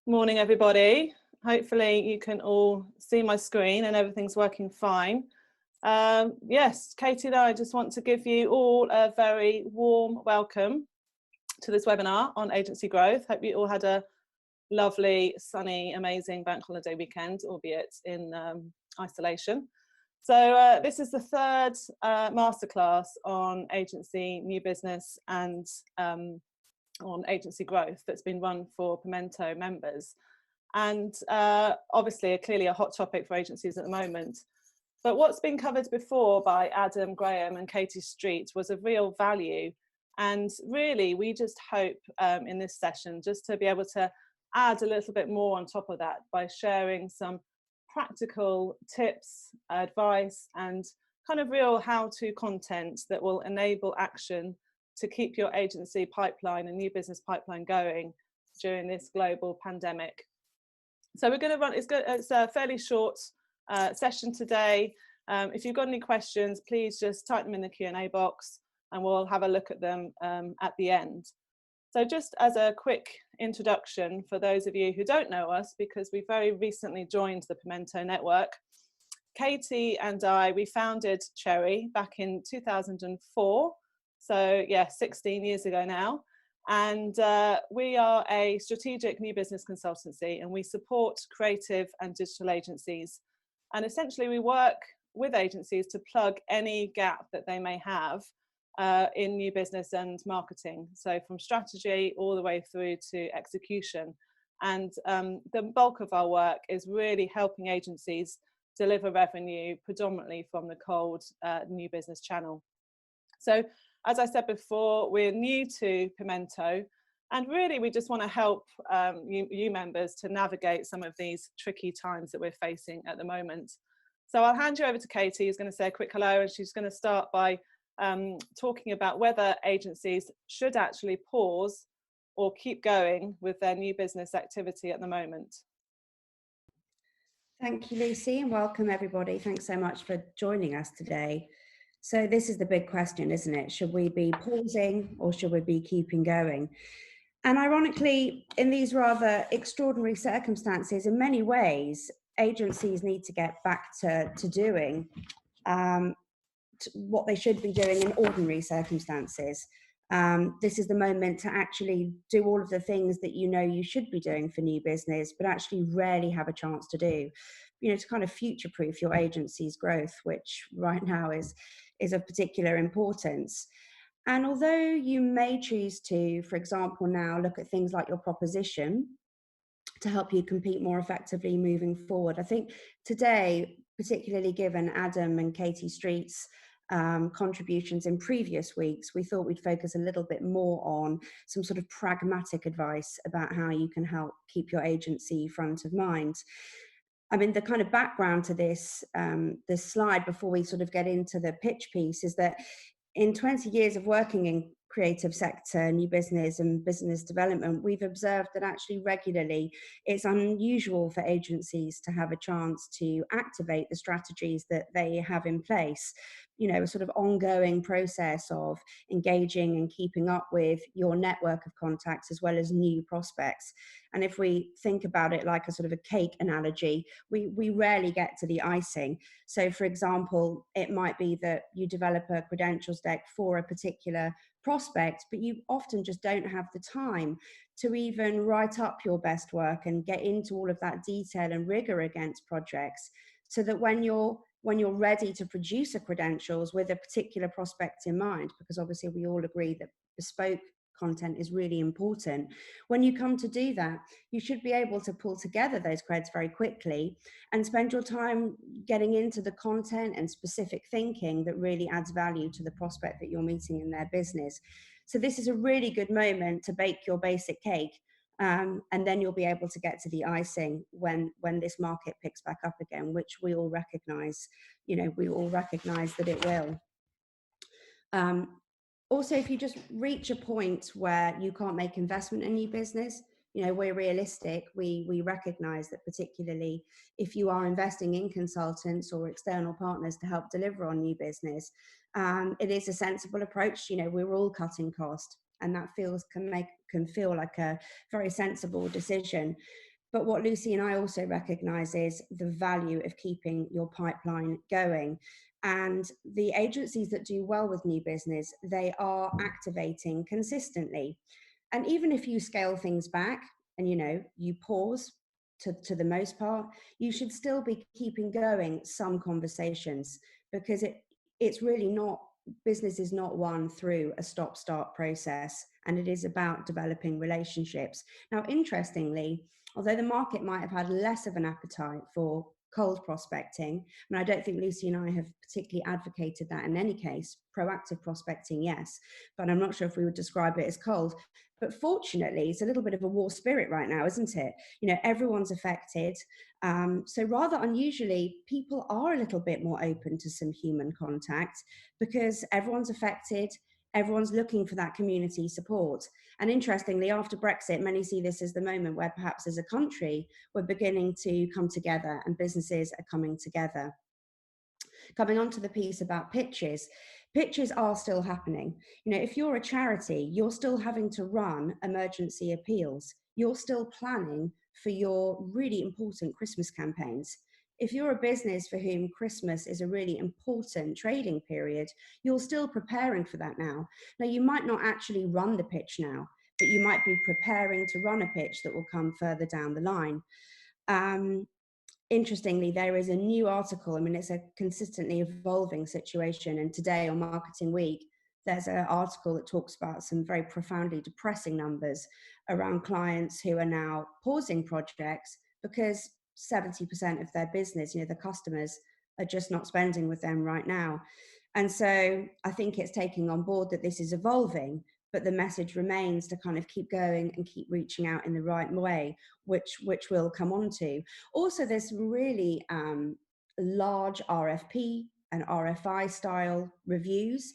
Morning, everybody. Hopefully you can all see my screen and everything's working fine. Yes, Katie and I just want to give you all a very warm welcome to this webinar on agency growth. Hope you all had a lovely, sunny, amazing bank holiday weekend, albeit in isolation. So this is the third masterclass on agency new business and on agency growth that's been run for Pimento members. And obviously, clearly a hot topic for agencies at the moment. But what's been covered before by Adam Graham and Katie Street was of real value. And really, we just hope in this session just to be able to add a little bit more on top of that by sharing some practical tips, advice, and kind of real how-to content that will enable action to keep your agency pipeline and new business pipeline going during this global pandemic. So we're going to run, it's a fairly short session today. If you've got any questions, please just type them in the Q&A box and we'll have a look at them at the end. So just as a quick introduction for those of you who don't know us, because we very recently joined the Pimento Network, Katie and I, we founded Cherry back in 2004. So yeah, 16 years ago now. And we are a strategic new business consultancy and we support creative and digital agencies. And essentially we work with agencies to plug any gap that they may have in new business and marketing. So from strategy all the way through to execution. And the bulk of our work is really helping agencies deliver revenue predominantly from the cold new business channel. So as I said before, we're new to Pimento, and really we just want to help you members to navigate some of these tricky times that we're facing at the moment. So I'll hand you over to Katie, who's going to say a quick hello, and she's going to start by talking about whether agencies should actually pause or keep going with their new business activity at the moment. Thank you, Lucy, and welcome everybody. Thanks so much for joining us today. So this is the big question, isn't it? Should we be pausing or should we be keeping going? And ironically, in these rather extraordinary circumstances, in many ways, agencies need to get back to doing what they should be doing in ordinary circumstances. This is the moment to actually do all of the things that you know you should be doing for new business, but actually rarely have a chance to do, to kind of future-proof your agency's growth, which right now is of particular importance. And although you may choose to, for example, now look at things like your proposition to help you compete more effectively moving forward, I think today, particularly given Adam and Katie Street's contributions in previous weeks, we thought we'd focus a little bit more on some sort of pragmatic advice about how you can help keep your agency front of mind. I mean, the kind of background to this slide before we sort of get into the pitch piece is that in 20 years of working in creative sector, new business and business development, we've observed that actually regularly it's unusual for agencies to have a chance to activate the strategies that they have in place. A sort of ongoing process of engaging and keeping up with your network of contacts as well as new prospects. And if we think about it like a sort of a cake analogy, we rarely get to the icing. So for example, it might be that you develop a credentials deck for a particular prospect, but you often just don't have the time to even write up your best work and get into all of that detail and rigor against projects, so that when you're ready to produce a credentials with a particular prospect in mind, because obviously we all agree that bespoke content is really important. When you come to do that, you should be able to pull together those creds very quickly and spend your time getting into the content and specific thinking that really adds value to the prospect that you're meeting in their business. So this is a really good moment to bake your basic cake. And then you'll be able to get to the icing when this market picks back up again, which we all recognize, we all recognize that it will. Also, if you just reach a point where you can't make investment in new business, we're realistic. We recognize that particularly if you are investing in consultants or external partners to help deliver on new business, it is a sensible approach. We're all cutting cost, and that can feel like a very sensible decision. But what Lucy and I also recognise is the value of keeping your pipeline going. And the agencies that do well with new business, they are activating consistently. And even if you scale things back and, you know, you pause to the most part, you should still be keeping going some conversations, because it's really not, business is not won through a stop-start process, and it is about developing relationships. Now, interestingly, although the market might have had less of an appetite for cold prospecting, and I don't think Lucy and I have particularly advocated that in any case. Proactive prospecting, yes, but I'm not sure if we would describe it as cold. But fortunately, it's a little bit of a war spirit right now, isn't it? You know, everyone's affected. So rather unusually, people are a little bit more open to some human contact because everyone's affected. Everyone's looking for that community support. And interestingly, after Brexit, many see this as the moment where perhaps as a country, we're beginning to come together and businesses are coming together. Coming on to the piece about pitches, pitches are still happening. You know, if you're a charity, you're still having to run emergency appeals. You're still planning for your really important Christmas campaigns. If you're a business for whom Christmas is a really important trading period, you're still preparing for that now. Now, you might not actually run the pitch now, but you might be preparing to run a pitch that will come further down the line. Interestingly, there is a new article. I mean, it's a consistently evolving situation. And today on Marketing Week, there's an article that talks about some very profoundly depressing numbers around clients who are now pausing projects because 70% of their business, you know, the customers are just not spending with them right now. And so I think it's taking on board that this is evolving, but the message remains to kind of keep going and keep reaching out in the right way, which we'll come on to. Also, there's some really large RFP and RFI style reviews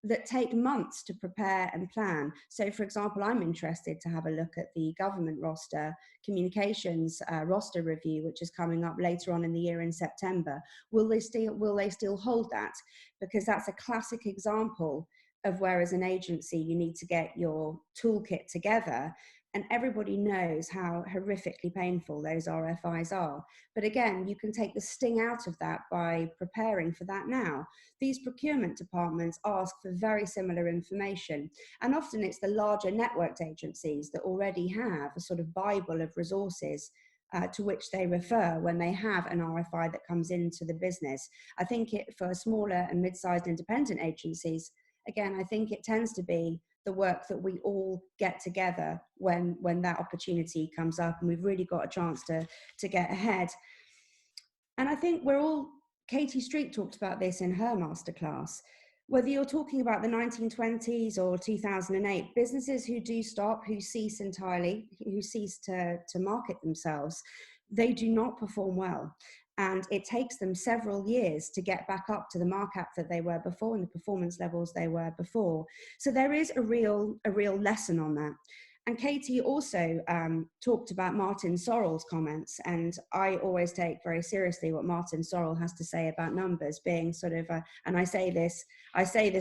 that take months to prepare and plan. So, for example, I'm interested to have a look at the government roster communications roster review, which is coming up later on in the year in September. Will they still hold that? Because that's a classic example of where as an agency you need to get your toolkit together, and everybody knows how horrifically painful those RFIs are. But again, you can take the sting out of that by preparing for that now. These procurement departments ask for very similar information, and often it's the larger networked agencies that already have a sort of Bible of resources to which they refer when they have an RFI that comes into the business. I think for smaller and mid-sized independent agencies, again, I think it tends to be the work that we all get together when that opportunity comes up and we've really got a chance to get ahead. And I think Katie Street talked about this in her masterclass. Whether you're talking about the 1920s or 2008, businesses who do stop, who cease entirely, who cease to market themselves, they do not perform well. And it takes them several years to get back up to the markup that they were before and the performance levels they were before. So there is a real lesson on that. And Katie also talked about Martin Sorrell's comments, and I always take very seriously what Martin Sorrell has to say about numbers, being sort of, and I say this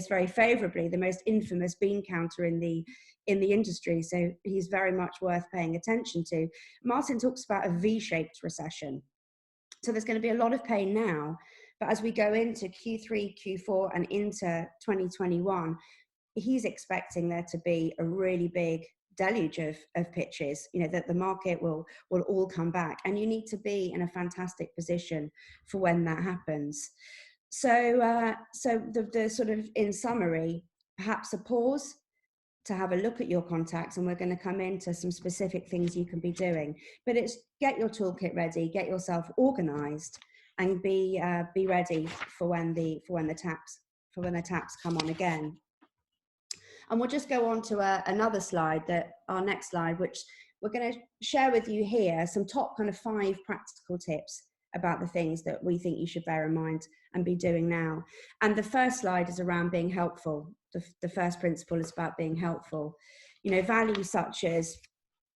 very favorably, the most infamous bean counter in the industry. So he's very much worth paying attention to. Martin talks about a V-shaped recession. So there's going to be a lot of pain now, but as we go into Q3, Q4, and into 2021, he's expecting there to be a really big deluge of pitches, you know, that the market will all come back, and you need to be in a fantastic position for when that happens. So the sort of, in summary, perhaps a pause to have a look at your contacts, and we're going to come into some specific things you can be doing. But it's get your toolkit ready, get yourself organized, and be ready for when the taps come on again. And we'll just go on to another slide, our next slide, which we're going to share with you here, some top kind of 5 practical tips about the things that we think you should bear in mind and be doing now. And the first slide is around being helpful. The first principle is about being helpful. You know, values such as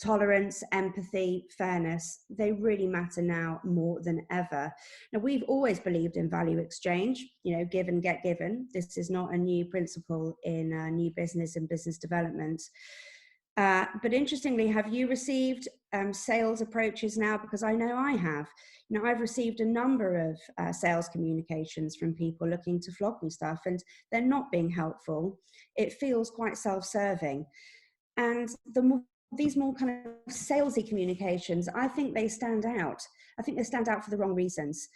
tolerance, empathy, fairness, they really matter now more than ever. Now, we've always believed in value exchange, you know, give and get given. This is not a new principle in new business and business development. But interestingly, have you received sales approaches now? Because I know I have. You know, I've received a number of sales communications from people looking to flog me stuff, and they're not being helpful. It feels quite self-serving. And these more kind of salesy communications, I think they stand out. I think they stand out for the wrong reasons,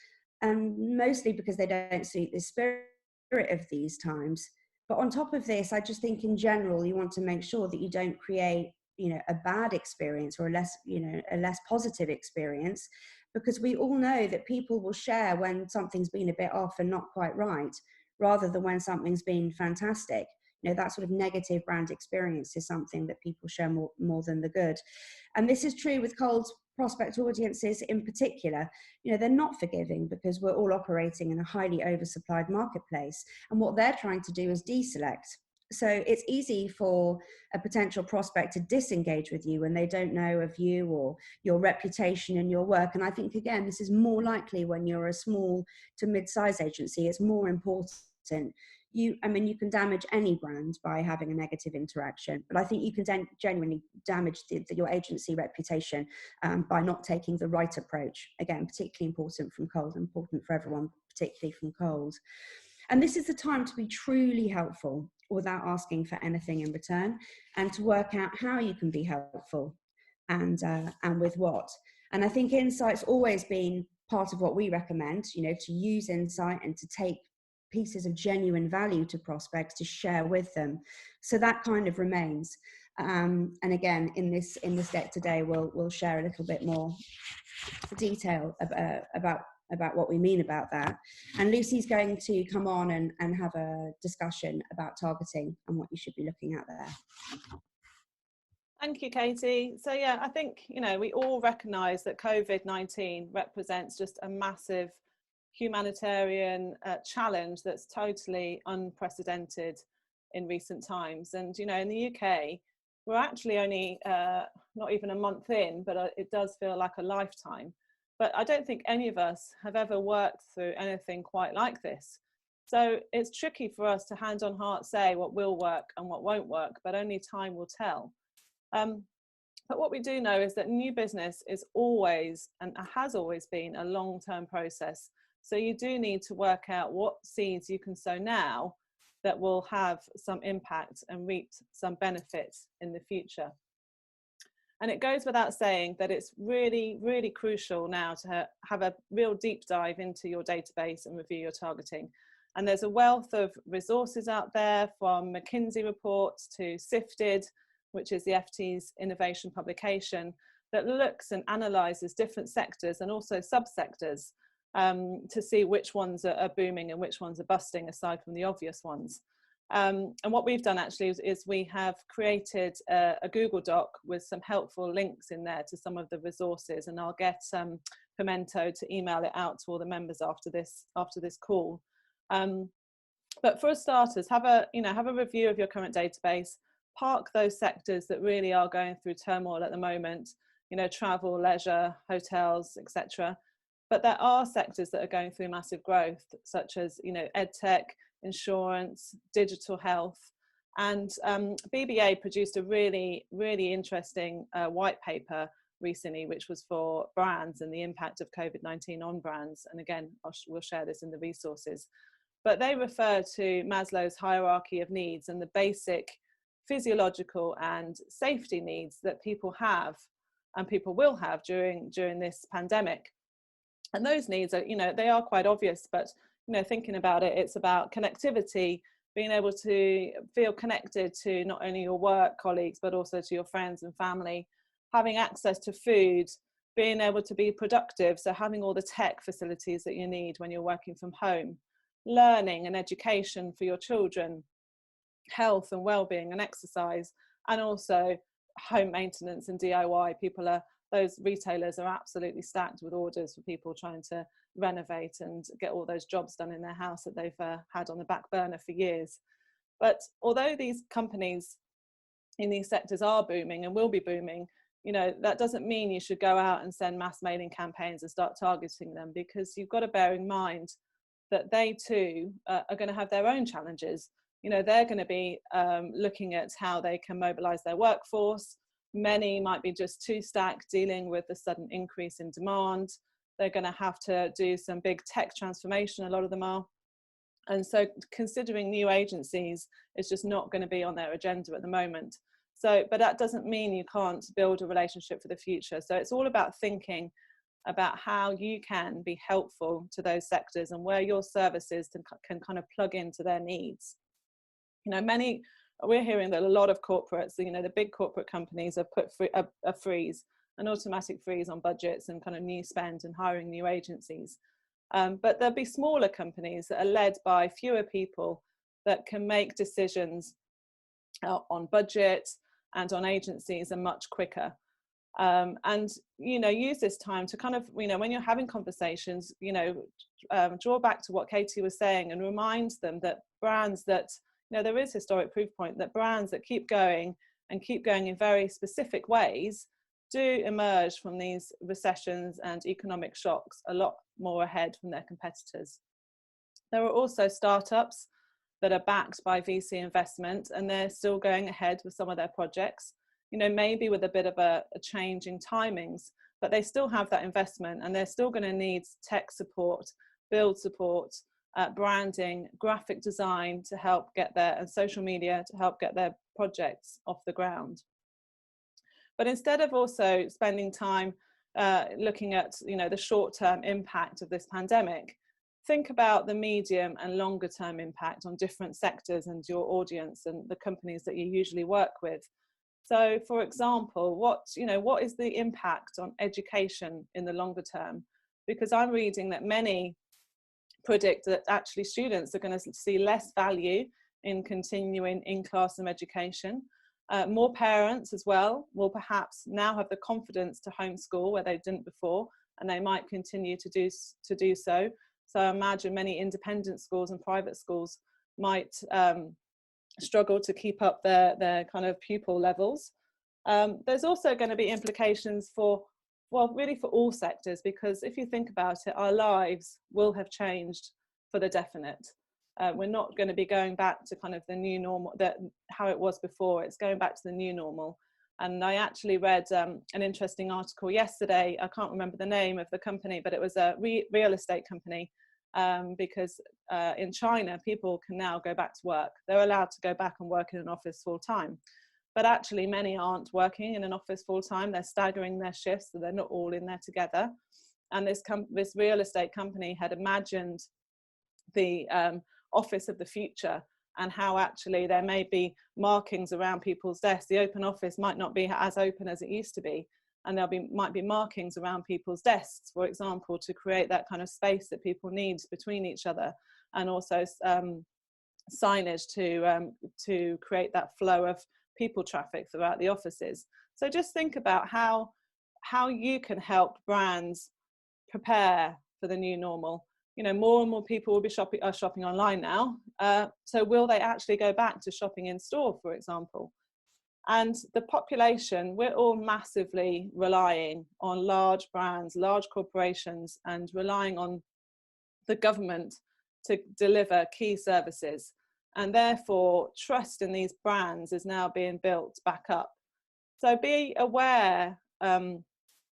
and mostly because they don't suit the spirit of these times. But on top of this, I just think in general, you want to make sure that you don't create, you know, a bad experience or a less, you know, a less positive experience, because we all know that people will share when something's been a bit off and not quite right, rather than when something's been fantastic. You know, that sort of negative brand experience is something that people share more than the good. And this is true with cold prospect audiences in particular. You know, they're not forgiving because we're all operating in a highly oversupplied marketplace. And what they're trying to do is deselect. So it's easy for a potential prospect to disengage with you when they don't know of you or your reputation and your work. And I think, again, this is more likely when you're a small to mid-size agency. It's more important. You can damage any brand by having a negative interaction, but I think you can genuinely damage your agency reputation by not taking the right approach. Again, particularly important from cold, important for everyone, particularly from cold. And this is the time to be truly helpful without asking for anything in return, and to work out how you can be helpful and with what. And I think insight's always been part of what we recommend, you know, to use insight and to take pieces of genuine value to prospects to share with them. So that kind of remains. And again, in this deck today, we'll share a little bit more detail about what we mean about that. And Lucy's going to come on and have a discussion about targeting and what you should be looking at there. Thank you, Katie. So yeah, I think, you know, we all recognise that COVID-19 represents just a massive humanitarian challenge that's totally unprecedented in recent times. And, you know, in the UK, we're actually only not even a month in, but it does feel like a lifetime. But I don't think any of us have ever worked through anything quite like this. So it's tricky for us to hand on heart say what will work and what won't work, but only time will tell. But what we do know is that new business is always and has always been a long-term process. So you do need to work out what seeds you can sow now that will have some impact and reap some benefits in the future. And it goes without saying that it's really, really crucial now to have a real deep dive into your database and review your targeting. And there's a wealth of resources out there, from McKinsey reports to Sifted, which is the FT's innovation publication, that looks and analyses different sectors and also subsectors to see which ones are booming and which ones are busting, aside from the obvious ones. And what we've done actually is we have created a Google Doc with some helpful links in there to some of the resources, and I'll get Pimento to email it out to all the members after this call. But for starters, have a review of your current database. Park those sectors that really are going through turmoil at the moment, you know, travel, leisure, hotels, etc. But there are sectors that are going through massive growth, such as, you know, edtech, insurance, digital health. And BBA produced a really, really interesting white paper recently, which was for brands and the impact of COVID-19 on brands. And again, we'll share this in the resources. But they refer to Maslow's hierarchy of needs and the basic physiological and safety needs that people have and people will have during this pandemic. And those needs are, you know, they are quite obvious, but, you know, thinking about it, it's about connectivity, being able to feel connected to not only your work colleagues, but also to your friends and family, having access to food, being able to be productive, so having all the tech facilities that you need when you're working from home, learning and education for your children, health and well-being and exercise, and also home maintenance and DIY. Those retailers are absolutely stacked with orders for people trying to renovate and get all those jobs done in their house that they've had on the back burner for years. But although these companies in these sectors are booming and will be booming, you know, that doesn't mean you should go out and send mass mailing campaigns and start targeting them, because you've got to bear in mind that they too are going to have their own challenges. you know, they're going to be looking at how they can mobilize their workforce. Many might be just too stacked, dealing with the sudden increase in demand. They're going to have to do some big tech transformation, a lot of them are. And so considering new agencies is just not going to be on their agenda at the moment. So, but that doesn't mean you can't build a relationship for the future. So it's all about thinking about how you can be helpful to those sectors and where your services can kind of plug into their needs. You know, we're hearing that a lot of corporates, you know, the big corporate companies have put a freeze, an automatic freeze on budgets and kind of new spend and hiring new agencies. But there'll be smaller companies that are led by fewer people that can make decisions on budget and on agencies and much quicker. And, you know, use this time to kind of, you know, when you're having conversations, you know, draw back to what Katie was saying and remind them that brands that, you know, there is historic proof point that brands that keep going and keep going in very specific ways do emerge from these recessions and economic shocks a lot more ahead from their competitors. There are also startups that are backed by VC investment and they're still going ahead with some of their projects, you know, maybe with a bit of a change in timings, but they still have that investment and they're still going to need tech support, build support, branding, graphic design to help get their, and social media to help get their projects off the ground. But instead of also spending time looking at, you know, the short-term impact of this pandemic, think about the medium and longer term impact on different sectors and your audience and the companies that you usually work with. So, for example, what is the impact on education in the longer term? Because I'm reading that many predict that actually students are going to see less value in continuing in classroom education. More parents as well will perhaps now have the confidence to homeschool where they didn't before, and they might continue to do so. So I imagine many independent schools and private schools might struggle to keep up their kind of pupil levels. There's also going to be implications for, well, really for all sectors, because if you think about it, our lives will have changed for the definite. We're not going to be going back to kind of the new normal, how it was before. It's going back to the new normal. And I actually read an interesting article yesterday. I can't remember the name of the company, but it was a real estate company, because in China, people can now go back to work. They're allowed to go back and work in an office full time. But actually, many aren't working in an office full time. They're staggering their shifts, so they're not all in there together. And this real estate company had imagined the office of the future, and how actually there may be markings around people's desks. The open office might not be as open as it used to be, and might be markings around people's desks, for example, to create that kind of space that people need between each other, and also signage to create that flow of people traffic throughout the offices. So just think about how you can help brands prepare for the new normal. You know, more and more people will be shopping online now. So will they actually go back to shopping in store, for example? And the population, we're all massively relying on large brands, large corporations, and relying on the government to deliver key services. And therefore, trust in these brands is now being built back up. So be aware.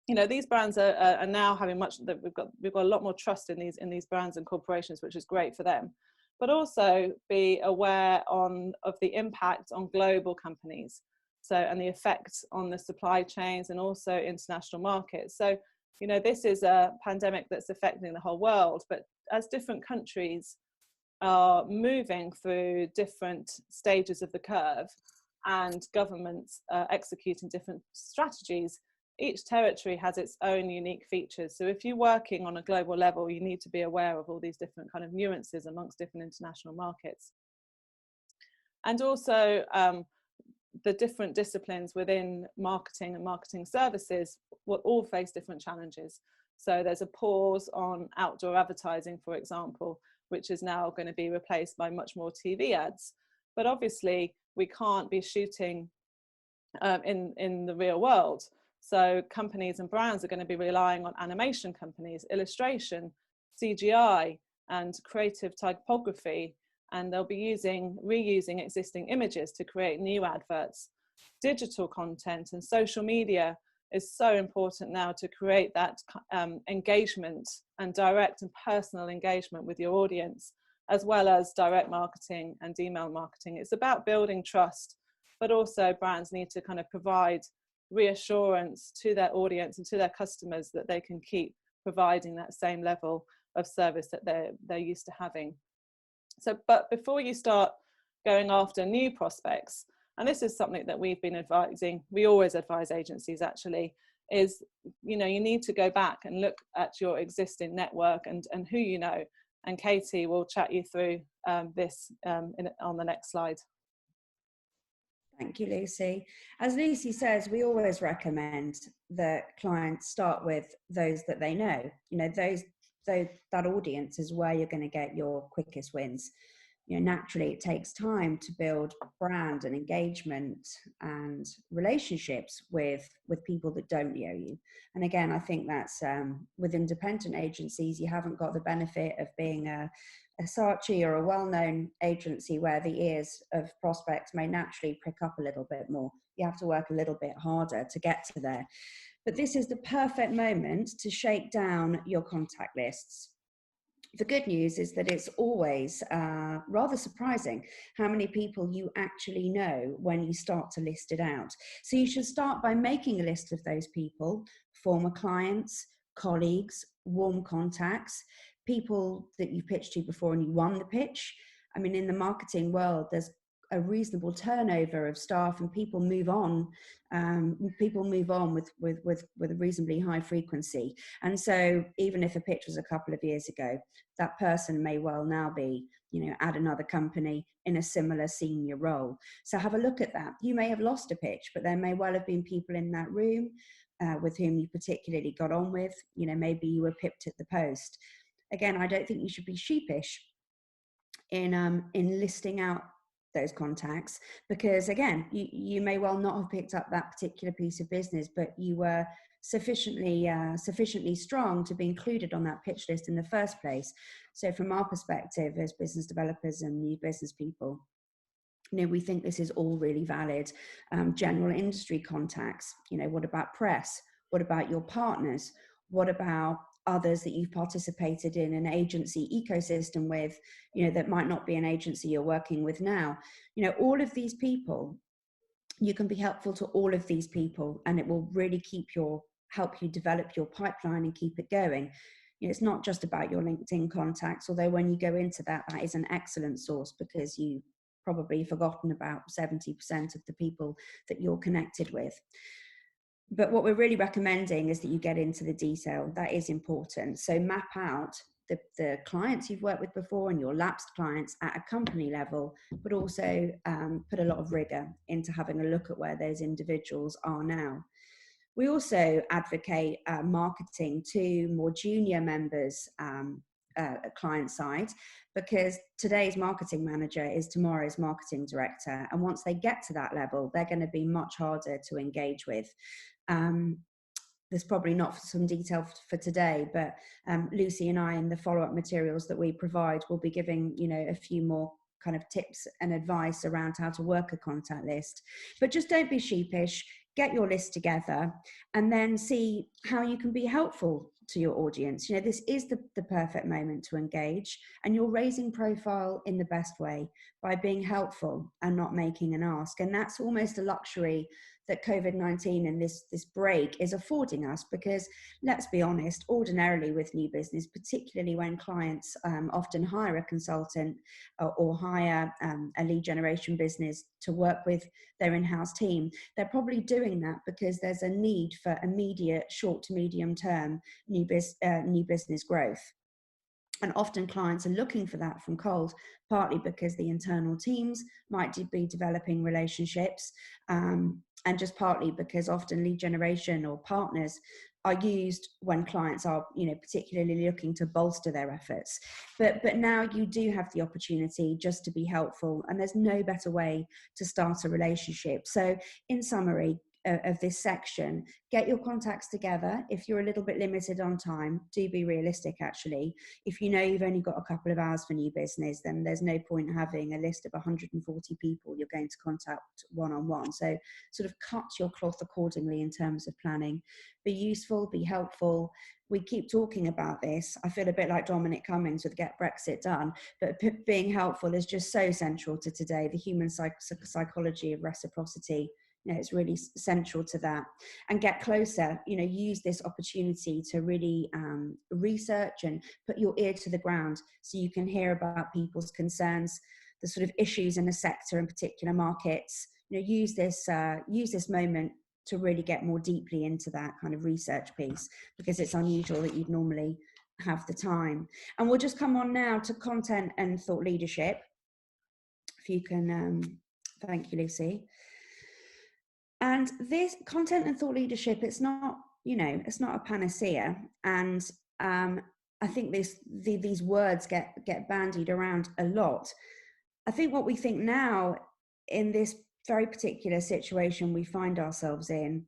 You know, these brands are now having we've got a lot more trust in these brands and corporations, which is great for them. But also be aware of the impact on global companies, and the effects on the supply chains and also international markets. So, you know, this is a pandemic that's affecting the whole world, but as different countries are moving through different stages of the curve and governments executing different strategies, each territory has its own unique features. So if you're working on a global level, you need to be aware of all these different kind of nuances amongst different international markets. And also the different disciplines within marketing and marketing services will all face different challenges. So there's a pause on outdoor advertising, for example, which is now going to be replaced by much more TV ads. But obviously we can't be shooting in the real world. So companies and brands are going to be relying on animation companies, illustration, CGI, and creative typography, and they'll be reusing existing images to create new adverts. Digital content and social media is so important now to create that engagement and direct and personal engagement with your audience, as well as direct marketing and email marketing. It's about building trust, but also brands need to kind of provide reassurance to their audience and to their customers that they can keep providing that same level of service that they're used to having. So, but before you start going after new prospects, and this is something that we've been advising, we always advise agencies actually, is, you know, you need to go back and look at your existing network and who you know. And Katie will chat you through this on the next slide. Thank you, Lucy. As Lucy says, we always recommend that clients start with those that they know. You know, that audience is where you're going to get your quickest wins. You know, naturally, it takes time to build brand and engagement and relationships with people that don't know you. And again, I think that's with independent agencies, you haven't got the benefit of being a Saatchi or a well-known agency where the ears of prospects may naturally prick up a little bit more. You have to work a little bit harder to get to there. But this is the perfect moment to shake down your contact lists. The good news is that it's always rather surprising how many people you actually know when you start to list it out. So you should start by making a list of those people, former clients, colleagues, warm contacts, people that you pitched to before and you won the pitch. I mean, in the marketing world, there's a reasonable turnover of staff and people move on. With a reasonably high frequency. And so even if a pitch was a couple of years ago, that person may well now be, you know, at another company in a similar senior role. So have a look at that. You may have lost a pitch, but there may well have been people in that room with whom you particularly got on with. You know, maybe you were pipped at the post. Again, I don't think you should be sheepish in listing out those contacts, because again, you may well not have picked up that particular piece of business, but you were sufficiently strong to be included on that pitch list in the first place. So from our perspective as business developers and new business people, you know, we think this is all really valid. General industry contacts, you know, what about press? What about your partners? What about others that you've participated in an agency ecosystem with, you know, that might not be an agency you're working with now? You know, all of these people, you can be helpful to all of these people, and it will really help you develop your pipeline and keep it going. You know, it's not just about your LinkedIn contacts, although when you go into that, that is an excellent source, because you've probably forgotten about 70% of the people that you're connected with. But what we're really recommending is that you get into the detail. That is important. So map out the clients you've worked with before and your lapsed clients at a company level, but also put a lot of rigor into having a look at where those individuals are now. We also advocate marketing to more junior members client side, because today's marketing manager is tomorrow's marketing director. And once they get to that level, they're going to be much harder to engage with. There's probably not some detail for today, but Lucy and I in the follow-up materials that we provide will be giving, you know, a few more kind of tips and advice around how to work a contact list. But just don't be sheepish. Get your list together and then see how you can be helpful to your audience. You know, this is the perfect moment to engage, and you're raising profile in the best way by being helpful and not making an ask. And that's almost a luxury that COVID-19 and this break is affording us, because let's be honest, ordinarily with new business, particularly when clients often hire a consultant or hire a lead generation business to work with their in-house team, they're probably doing that because there's a need for immediate short to medium term new business growth. And often clients are looking for that from cold, partly because the internal teams might be developing relationships, and just partly because often lead generation or partners are used when clients are, you know, particularly looking to bolster their efforts. But now you do have the opportunity just to be helpful, and there's no better way to start a relationship. So in summary, of this section, get your contacts together. If you're a little bit limited on time, do be realistic actually. If you know you've only got a couple of hours for new business, then there's no point having a list of 140 people you're going to contact one-on-one. So sort of cut your cloth accordingly in terms of planning. Be useful, be helpful. We keep talking about this. I feel a bit like Dominic Cummings with Get Brexit Done, but being helpful is just so central to today. The human psychology of reciprocity, it's really central to that. And get closer, use this opportunity to really research and put your ear to the ground so you can hear about people's concerns, the sort of issues in the sector and particular markets. Use this moment to really get more deeply into that kind of research piece, because it's unusual that you'd normally have the time. And we'll just come on now to content and thought leadership. If you can, thank you, Lucy. And this content and thought leadership, it's not a panacea. And I think these words get bandied around a lot. I think what we think now in this very particular situation we find ourselves in,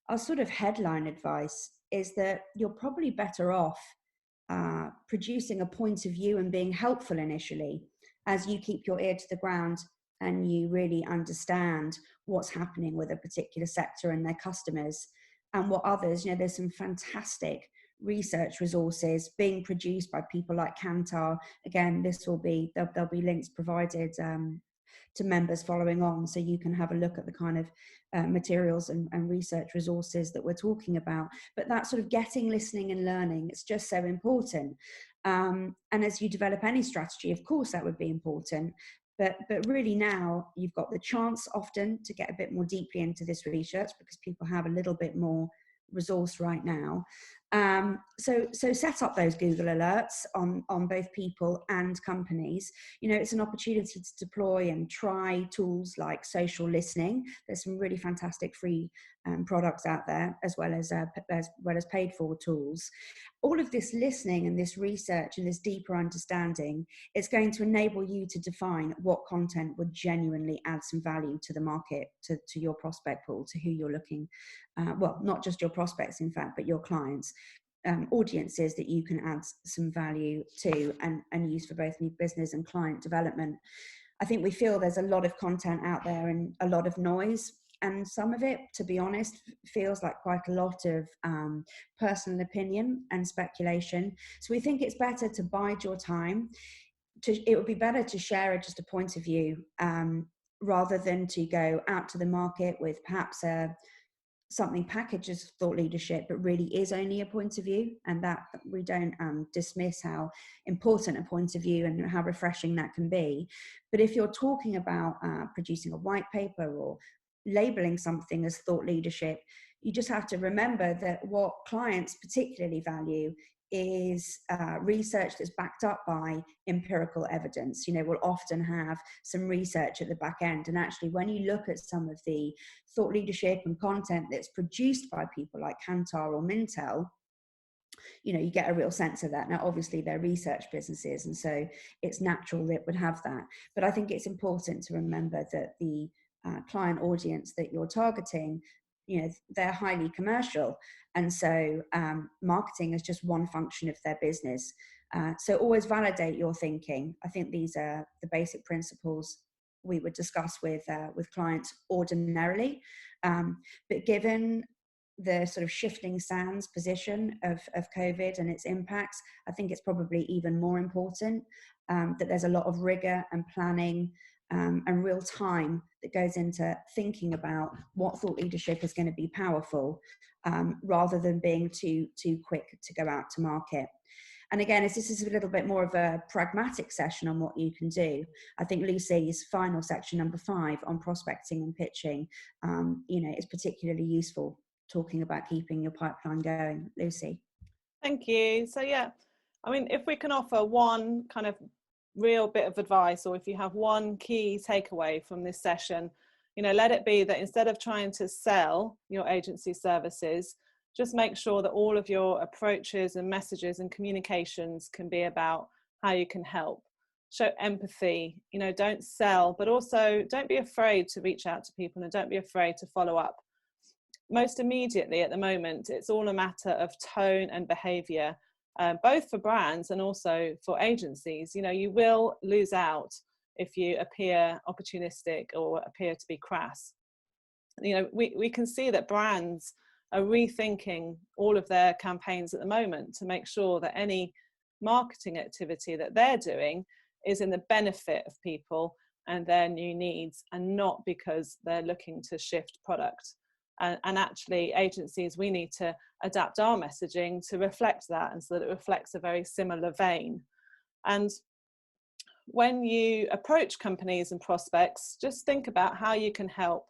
our sort of headline advice is that you're probably better off producing a point of view and being helpful initially as you keep your ear to the ground and you really understand what's happening with a particular sector and their customers and what others, there's some fantastic research resources being produced by people like Kantar. Again, there'll be links provided to members following on, so you can have a look at the kind of materials and research resources that we're talking about. But that sort of getting, listening and learning, it's just so important. And as you develop any strategy, of course, that would be important. But really now you've got the chance often to get a bit more deeply into this research because people have a little bit more resource right now. So set up those Google alerts on both people and companies. It's an opportunity to deploy and try tools like social listening. There's some really fantastic free products out there, as well as paid for tools. All of this listening and this research and this deeper understanding is going to enable you to define what content would genuinely add some value to the market, to your prospect pool, to who you're looking, well, not just your prospects, in fact, but your clients. Audiences that you can add some value to and use for both new business and client development. I think we feel there's a lot of content out there and a lot of noise, and some of it, to be honest, feels like quite a lot of personal opinion and speculation. So we think it's better to bide your time. It would be better to share just a point of view rather than to go out to the market with perhaps something packaged as thought leadership, but really is only a point of view, and that we don't dismiss how important a point of view and how refreshing that can be. But if you're talking about producing a white paper or labeling something as thought leadership, you just have to remember that what clients particularly value is research that's backed up by empirical evidence. We'll often have some research at the back end, and actually when you look at some of the thought leadership and content that's produced by people like Kantar or Mintel, you get a real sense of that. Now obviously they're research businesses, and so it's natural that would have that, but I think it's important to remember that the client audience that you're targeting, they're highly commercial, and so marketing is just one function of their business. So always validate your thinking. I think these are the basic principles we would discuss with clients ordinarily, but given the sort of shifting sands position of COVID and its impacts, I think it's probably even more important that there's a lot of rigor and planning and real time that goes into thinking about what thought leadership is going to be powerful, rather than being too quick to go out to market. And again, this is a little bit more of a pragmatic session on what you can do. I think Lucy's final section, number 5, on prospecting and pitching, is particularly useful, talking about keeping your pipeline going. Lucy. Thank you. So yeah, I mean, if we can offer one kind of real bit of advice, or if you have one key takeaway from this session, let it be that instead of trying to sell your agency services, just make sure that all of your approaches and messages and communications can be about how you can help. Show empathy, don't sell, but also don't be afraid to reach out to people and don't be afraid to follow up. most immediately at the moment, it's all a matter of tone and behavior, both for brands and also for agencies. You know, you will lose out if you appear opportunistic or appear to be crass. You know, we can see that brands are rethinking all of their campaigns at the moment to make sure that any marketing activity that they're doing is in the benefit of people and their new needs, and not because they're looking to shift product. And actually, agencies, we need to adapt our messaging to reflect that, and so that it reflects a very similar vein. And when you approach companies and prospects, just think about how you can help.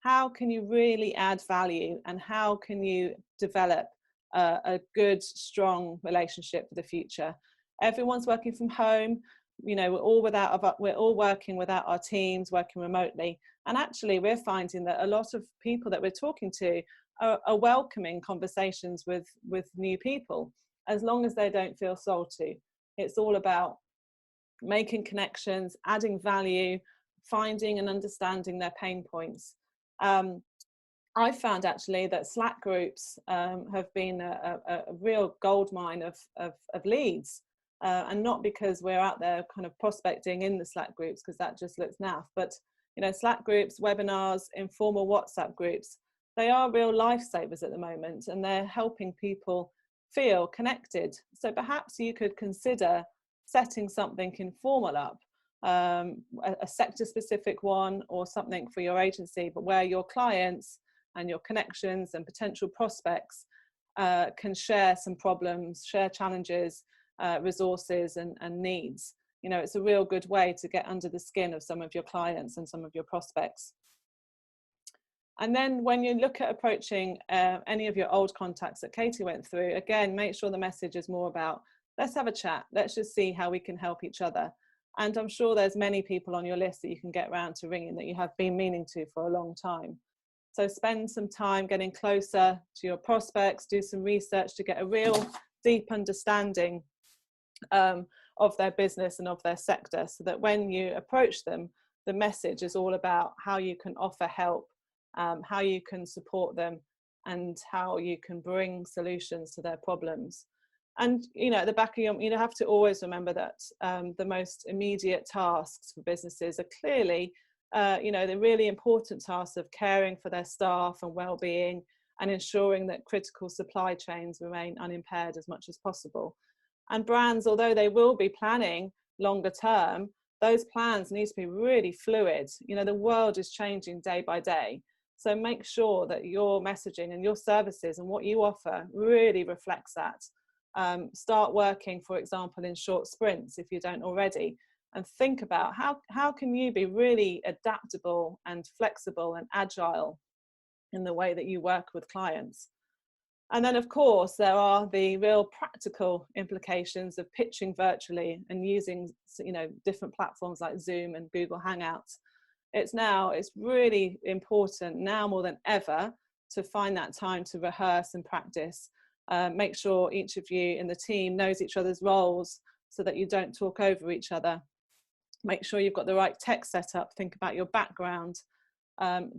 How can you really add value, and how can you develop a good, strong relationship for the future? Everyone's working from home. You know, we're all working without our teams, working remotely. And actually, we're finding that a lot of people that we're talking to are welcoming conversations with new people, as long as they don't feel sold to. It's all about making connections, adding value, finding and understanding their pain points. I found actually that Slack groups have been a real goldmine of leads, and not because we're out there kind of prospecting in the Slack groups, because that just looks naff, but you know, Slack groups, webinars, informal WhatsApp groups, they are real lifesavers at the moment, and they're helping people feel connected. So perhaps you could consider setting something informal up, a sector specific one, or something for your agency, but where your clients and your connections and potential prospects can share some problems, share challenges, resources and needs. You know, it's a real good way to get under the skin of some of your clients and some of your prospects. And then when you look at approaching any of your old contacts that Katie went through, again, make sure the message is more about, let's have a chat, let's just see how we can help each other. And I'm sure there's many people on your list that you can get around to ringing that you have been meaning to for a long time. So spend some time getting closer to your prospects, do some research to get a real deep understanding of their business and of their sector, so that when you approach them, the message is all about how you can offer help, how you can support them, and how you can bring solutions to their problems. And you know, at the back of your, you have to always remember that the most immediate tasks for businesses are clearly you know, the really important tasks of caring for their staff and well-being, and ensuring that critical supply chains remain unimpaired as much as possible. And brands, although they will be planning longer term, those plans need to be really fluid. You know, the world is changing day by day. So make sure that your messaging and your services and what you offer really reflects that. Start working, for example, in short sprints if you don't already, and think about how can you be really adaptable and flexible and agile in the way that you work with clients. And then, of course, there are the real practical implications of pitching virtually and using, you know, different platforms like Zoom and Google Hangouts. It's really important now more than ever to find that time to rehearse and practice. Make sure each of you in the team knows each other's roles so that you don't talk over each other. Make sure you've got the right tech set up, think about your background,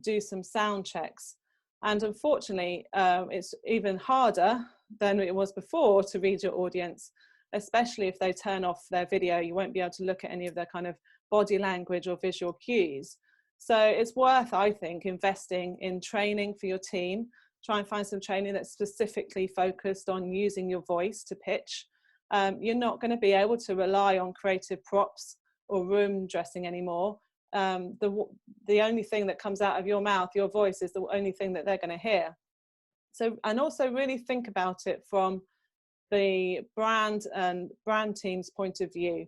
do some sound checks. And unfortunately, it's even harder than it was before to read your audience, especially if they turn off their video. You won't be able to look at any of their kind of body language or visual cues. So it's worth, I think, investing in training for your team. Try and find some training that's specifically focused on using your voice to pitch. You're not going to be able to rely on creative props or room dressing anymore. The only thing that comes out of your mouth, your voice, is the only thing that they're going to hear. So, and also really think about it from the brand and brand team's point of view.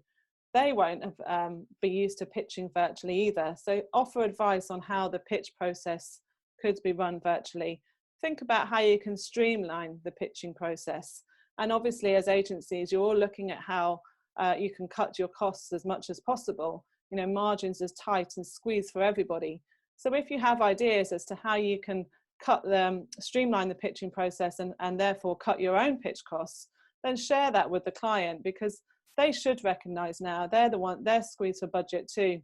They won't have, be used to pitching virtually either. So offer advice on how the pitch process could be run virtually. Think about how you can streamline the pitching process. And obviously, as agencies, you're all looking at how you can cut your costs as much as possible. You know, margins is tight and squeezed for everybody. So if you have ideas as to how you can streamline the pitching process and therefore cut your own pitch costs, then share that with the client, because they should recognize now they're squeezed for budget too.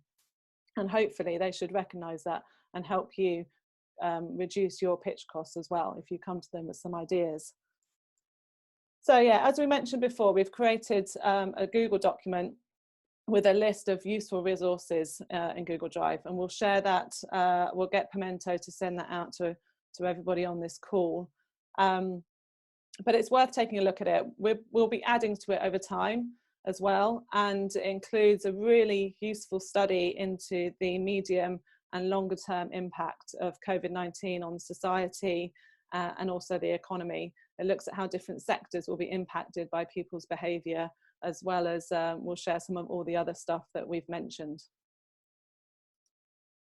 And hopefully they should recognize that and help you reduce your pitch costs as well if you come to them with some ideas. So yeah, as we mentioned before, we've created a Google document with a list of useful resources in Google Drive, and we'll share that. We'll get Pimento to send that out to everybody on this call. But it's worth taking a look at it. We'll be adding to it over time as well, and it includes a really useful study into the medium and longer term impact of COVID-19 on society and also the economy. It looks at how different sectors will be impacted by people's behaviour, as well as we'll share some of all the other stuff that we've mentioned.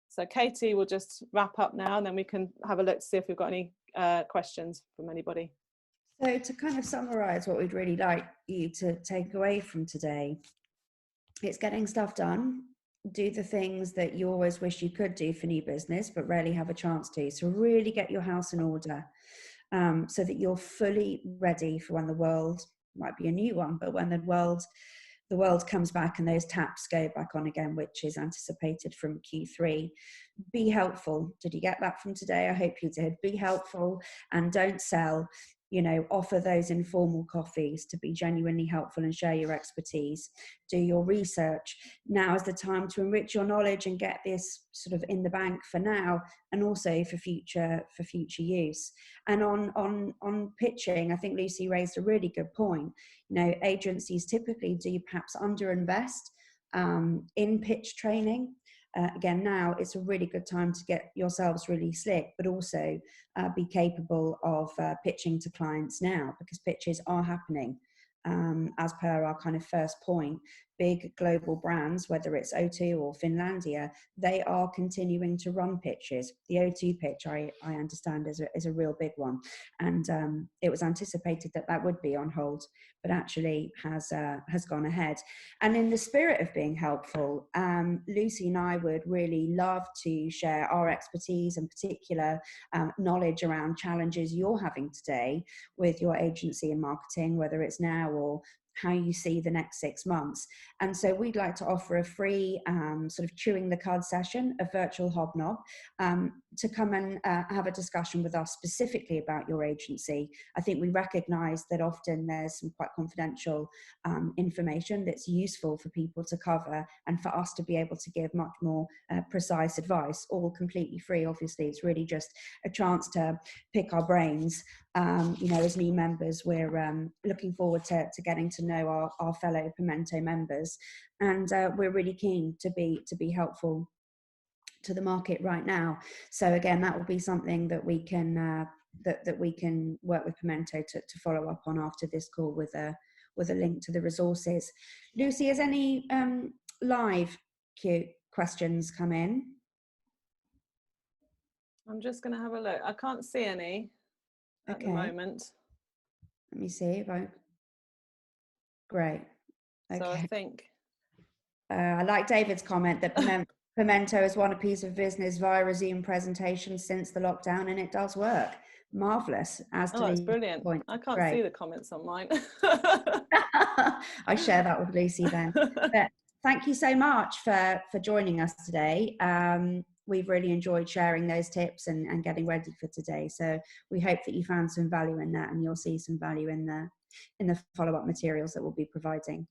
So Katie will just wrap up now, and then we can have a look to see if we've got any questions from anybody. So to kind of summarise what we'd really like you to take away from today, it's getting stuff done. Do the things that you always wish you could do for new business, but rarely have a chance to. So really get your house in order so that you're fully ready for when the world, might be a new one, but when the world comes back and those taps go back on again, which is anticipated from Q3. Be helpful. Did you get that from today? I hope you did. Be helpful and don't sell. You know, offer those informal coffees to be genuinely helpful and share your expertise. Do your research. Now is the time to enrich your knowledge and get this sort of in the bank for now, and also for future use. And on pitching, I think Lucy raised a really good point. You know, agencies typically do perhaps underinvest in pitch training. Again, now it's a really good time to get yourselves really slick, but also be capable of pitching to clients now, because pitches are happening. As per our kind of first point, big global brands, whether it's O2 or Finlandia, they are continuing to run pitches. The O2 pitch, I understand, is a real big one. And it was anticipated that would be on hold, but actually has gone ahead. And in the spirit of being helpful, Lucy and I would really love to share our expertise and particular knowledge around challenges you're having today with your agency and marketing, whether it's now or how you see the next 6 months. And so we'd like to offer a free sort of chewing the cud session, a virtual hobnob, to come and have a discussion with us specifically about your agency. I think we recognise that often there's some quite confidential information that's useful for people to cover and for us to be able to give much more precise advice, all completely free. Obviously, it's really just a chance to pick our brains. You know, as new members, we're looking forward to getting to know our fellow Pimento members, and we're really keen to be helpful to the market right now. So again, that will be something that we can that we can work with Pimento to follow up on after this call with a link to the resources. Lucy, has any live questions come in? I'm just going to have a look. I can't see any at the moment. Let me see if I. Great. Okay. So I think. I like David's comment that Pimento has won a piece of business via a Zoom presentation since the lockdown, and it does work. Marvellous. That's brilliant. Point. I can't see the comments on mine. I share that with Lucy then. But thank you so much for joining us today. We've really enjoyed sharing those tips and getting ready for today. So we hope that you found some value in that, and you'll see some value in the follow-up materials that we'll be providing.